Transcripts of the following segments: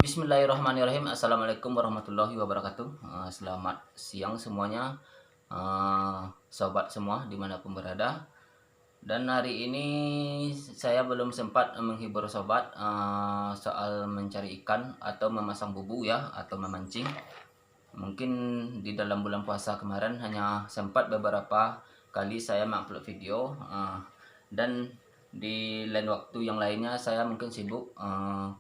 Bismillahirrahmanirrahim. Assalamualaikum warahmatullahi wabarakatuh. Selamat siang semuanya, sobat semua dimanapun berada. Dan hari ini saya belum sempat menghibur sobat soal mencari ikan atau memasang bubu ya, atau memancing. Mungkin di dalam bulan puasa kemarin hanya sempat beberapa kali saya mengupload video, dan di lain waktu yang lainnya saya mungkin sibuk.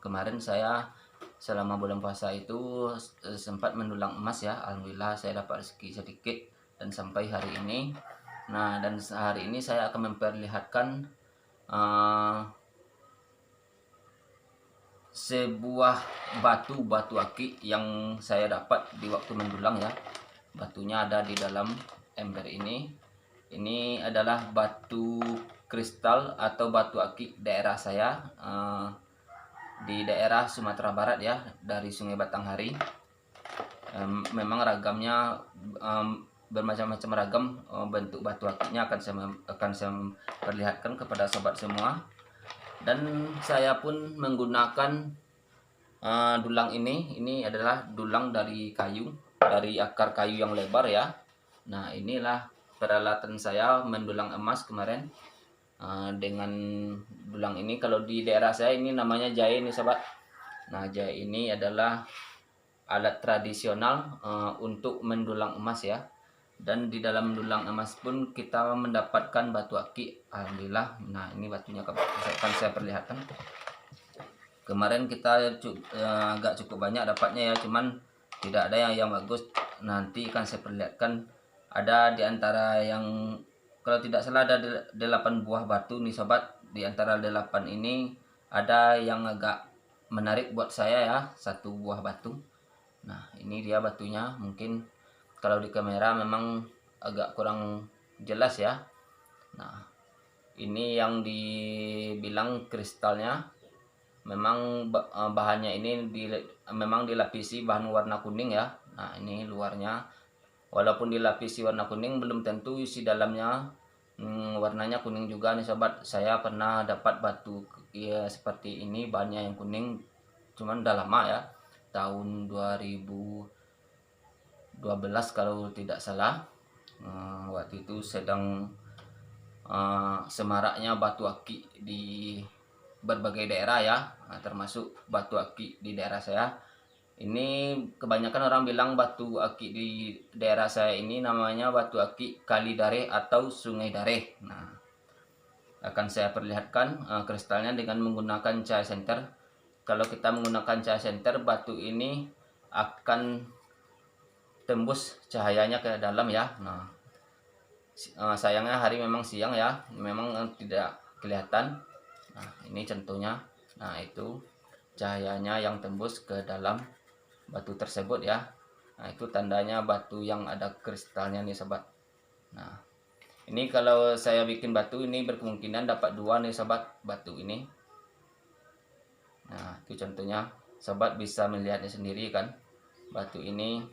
Kemarin saya selama bulan puasa itu sempat mendulang emas ya. Alhamdulillah saya dapat rezeki sedikit dan sampai hari ini. Nah, dan hari ini saya akan memperlihatkan sebuah batu akik yang saya dapat di waktu mendulang ya. Batunya ada di dalam ember ini. Ini adalah batu kristal atau batu akik daerah saya, di daerah Sumatera Barat ya, dari Sungai Batanghari. Memang ragamnya bermacam-macam ragam bentuk batu akiknya akan saya perlihatkan kepada sobat semua. Dan saya pun menggunakan dulang ini adalah dulang dari kayu, dari akar kayu yang lebar ya. Nah, inilah peralatan saya mendulang emas kemarin. Dengan dulang ini, kalau di daerah saya ini namanya jahe nih sobat. Nah, jahe ini adalah alat tradisional untuk mendulang emas ya. Dan di dalam dulang emas pun kita mendapatkan batu akik, alhamdulillah. Nah, ini batunya akan saya perlihatkan. Kemarin kita agak cukup banyak dapatnya ya, cuman tidak ada yang bagus. Nanti akan saya perlihatkan. Ada di antara yang, kalau tidak salah ada 8 buah batu nih sobat. Di antara 8 ini ada yang agak menarik buat saya ya, satu buah batu. Nah, ini dia batunya. Mungkin kalau di kamera memang agak kurang jelas ya. Nah, ini yang dibilang kristalnya. Memang bahannya ini memang dilapisi bahan warna kuning ya. Nah, ini luarnya, walaupun dilapisi warna kuning belum tentu isi dalamnya warnanya kuning juga nih sobat. Saya pernah dapat batu ya seperti ini, bahannya yang kuning, cuman udah lama ya, tahun 2012 kalau tidak salah. Waktu itu sedang semaraknya batu akik di berbagai daerah ya, termasuk batu akik di daerah saya. Ini kebanyakan orang bilang batu akik di daerah saya ini namanya batu akik Kali Dareh atau Sungai Dareh. Nah, akan saya perlihatkan kristalnya dengan menggunakan cahaya senter. Kalau kita menggunakan cahaya senter, batu ini akan tembus cahayanya ke dalam ya. Nah, sayangnya hari memang siang ya, memang tidak kelihatan. Nah, ini contohnya. Nah, itu cahayanya yang tembus ke dalam batu tersebut ya. Nah, itu tandanya batu yang ada kristalnya nih sobat. Nah, ini kalau saya bikin batu ini berkemungkinan dapat 2 nih sobat, batu ini. Nah, itu contohnya. Sobat bisa melihatnya sendiri kan. Batu ini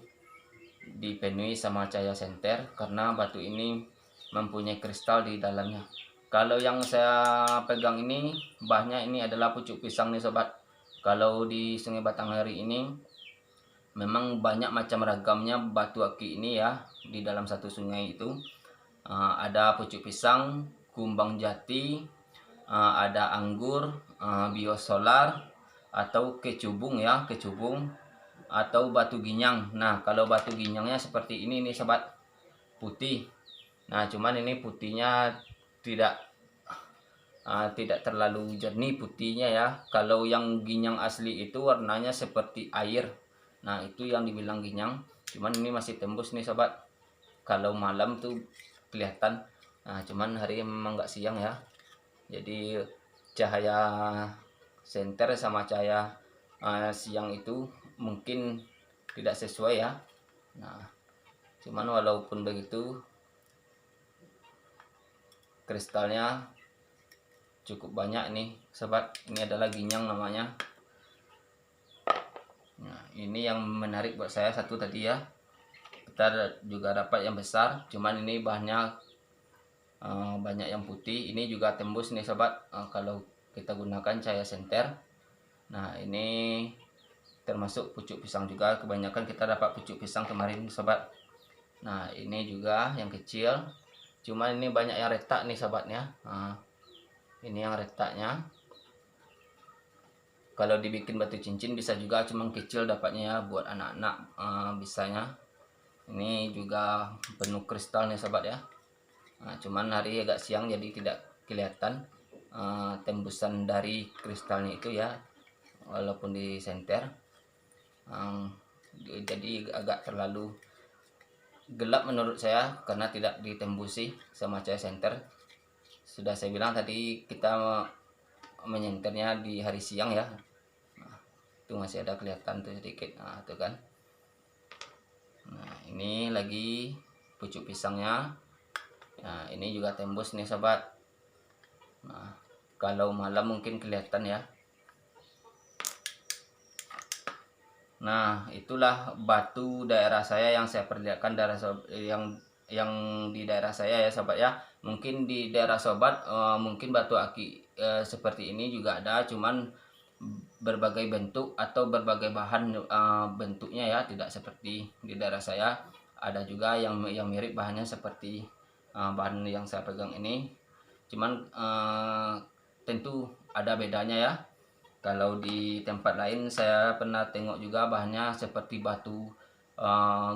dipenuhi sama cahaya senter karena batu ini mempunyai kristal di dalamnya. Kalau yang saya pegang ini bahannya ini adalah pucuk pisang nih sobat. Kalau di Sungai Batanghari ini memang banyak macam ragamnya batu akik ini ya. Di dalam satu sungai itu ada pucuk pisang, kumbang jati, ada anggur, biosolar atau kecubung ya, kecubung atau batu ginyang. Nah, kalau batu ginyangnya seperti ini nih sobat, putih. Nah, cuman ini putihnya tidak terlalu jernih putihnya ya. Kalau yang ginyang asli itu warnanya seperti air. Nah, itu yang dibilang ginyang. Cuman ini masih tembus nih sobat. Kalau malam tuh kelihatan. Nah, cuman hari memang nggak siang ya. Jadi cahaya senter sama cahaya siang itu mungkin tidak sesuai ya. Nah, cuman walaupun begitu kristalnya cukup banyak nih sobat. Ini adalah ginyang namanya. Nah, ini yang menarik buat saya satu tadi ya. Kita juga dapat yang besar, cuman ini bahannya banyak yang putih. Ini juga tembus nih sobat kalau kita gunakan cahaya senter. Nah, ini termasuk pucuk pisang juga. Kebanyakan kita dapat pucuk pisang kemarin sobat. Nah ini juga yang kecil, cuma ini banyak yang retak nih sobatnya. Nah, ini yang retaknya. Kalau dibikin batu cincin bisa juga, cuman kecil dapatnya ya, buat anak-anak bisanya. Ini juga penuh kristal nih sobat ya. Nah, cuman hari agak siang jadi tidak kelihatan tembusan dari kristalnya itu ya, walaupun disenter. Jadi agak terlalu gelap menurut saya karena tidak ditembusi sama cahaya senter. Sudah saya bilang tadi kita menyenternya di hari siang ya. Nah, itu masih ada kelihatan tuh sedikit. Nah, itu kan. Nah, ini lagi pucuk pisangnya. Nah, ini juga tembus nih sobat. Nah, kalau malam mungkin kelihatan ya. Nah, itulah batu daerah saya yang saya perlihatkan yang di daerah saya ya sobat ya. Mungkin di daerah sobat mungkin batu aki seperti ini juga ada, cuman berbagai bentuk atau berbagai bahan bentuknya ya, tidak seperti di daerah saya. Ada juga yang mirip bahannya seperti bahan yang saya pegang ini, cuman tentu ada bedanya ya. Kalau di tempat lain saya pernah tengok juga bahannya seperti batu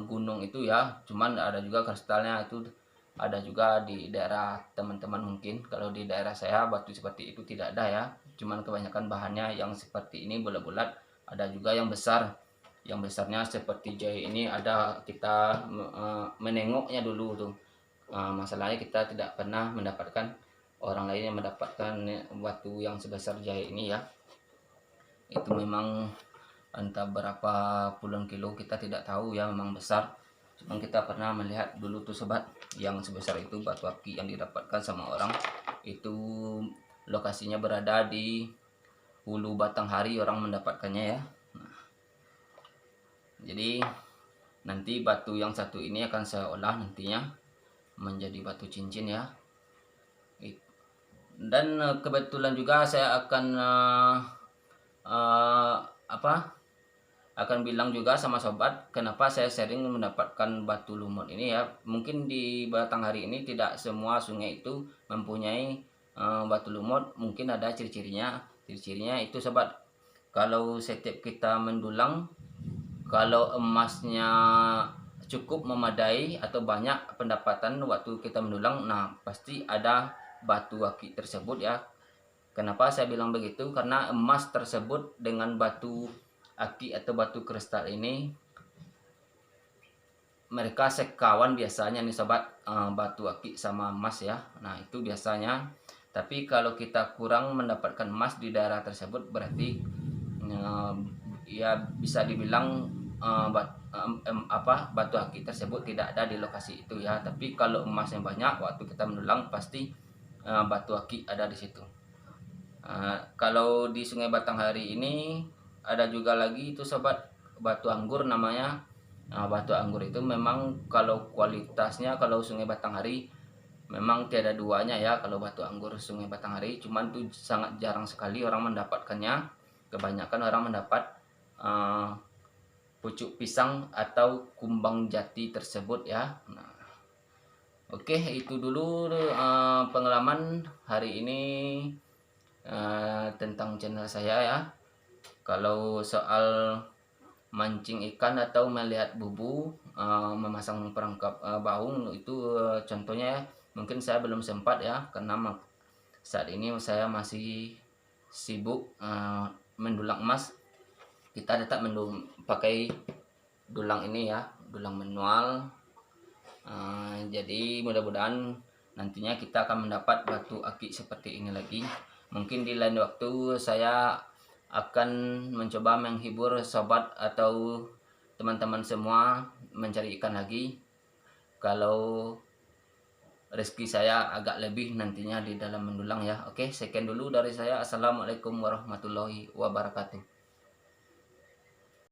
gunung itu ya, cuman ada juga kristalnya itu. Ada juga di daerah teman-teman mungkin. Kalau di daerah saya batu seperti itu tidak ada ya, cuman kebanyakan bahannya yang seperti ini bulat-bulat. Ada juga yang besar, yang besarnya seperti jai ini ada. Kita menengoknya dulu tuh. Masalahnya kita tidak pernah mendapatkan orang lain yang mendapatkan batu yang sebesar jai ini ya. Itu memang entah berapa puluhan kilo, kita tidak tahu ya, memang besar. Cuma kita pernah melihat dulu tuh sobat, yang sebesar itu batu aki yang didapatkan sama orang. Itu lokasinya berada di Hulu Batanghari orang mendapatkannya ya. Nah, jadi nanti batu yang satu ini akan saya olah nantinya menjadi batu cincin ya. Dan kebetulan juga saya akan akan bilang juga sama sobat kenapa saya sering mendapatkan batu lumut ini ya. Mungkin di Batanghari ini tidak semua sungai itu mempunyai batu lumut. Mungkin ada ciri-cirinya. Ciri-cirinya itu sobat, kalau setiap kita mendulang, kalau emasnya cukup memadai atau banyak pendapatan waktu kita mendulang, nah pasti ada batu aki tersebut ya. Kenapa saya bilang begitu? Karena emas tersebut dengan batu aki atau batu kristal ini mereka sekawan biasanya nih sobat, batu aki sama emas ya. Nah itu biasanya. Tapi kalau kita kurang mendapatkan emas di daerah tersebut, berarti ya bisa dibilang batu aki tersebut tidak ada di lokasi itu ya. Tapi kalau emasnya banyak waktu kita mendulang, pasti batu aki ada di situ. Kalau di Sungai Batanghari ini ada juga lagi itu sobat, batu anggur namanya. Batu anggur itu memang kalau kualitasnya, kalau Sungai Batanghari memang tiada duanya ya. Kalau batu anggur Sungai Batanghari, cuman itu sangat jarang sekali orang mendapatkannya. Kebanyakan orang mendapat pucuk pisang atau kumbang jati tersebut ya. Nah, oke, itu dulu pengalaman hari ini tentang channel saya ya. Kalau soal mancing ikan atau melihat bubu, memasang perangkap baung itu contohnya ya. Mungkin saya belum sempat ya, karena saat ini saya masih sibuk mendulang emas. Kita tetap pakai dulang ini ya, dulang manual. Jadi mudah-mudahan nantinya kita akan mendapat batu aki seperti ini lagi. Mungkin di lain waktu saya akan mencoba menghibur sobat atau teman-teman semua mencari ikan lagi. Kalau rezeki saya agak lebih nantinya di dalam mendulang ya. Oke, sekian dulu dari saya. Assalamualaikum warahmatullahi wabarakatuh.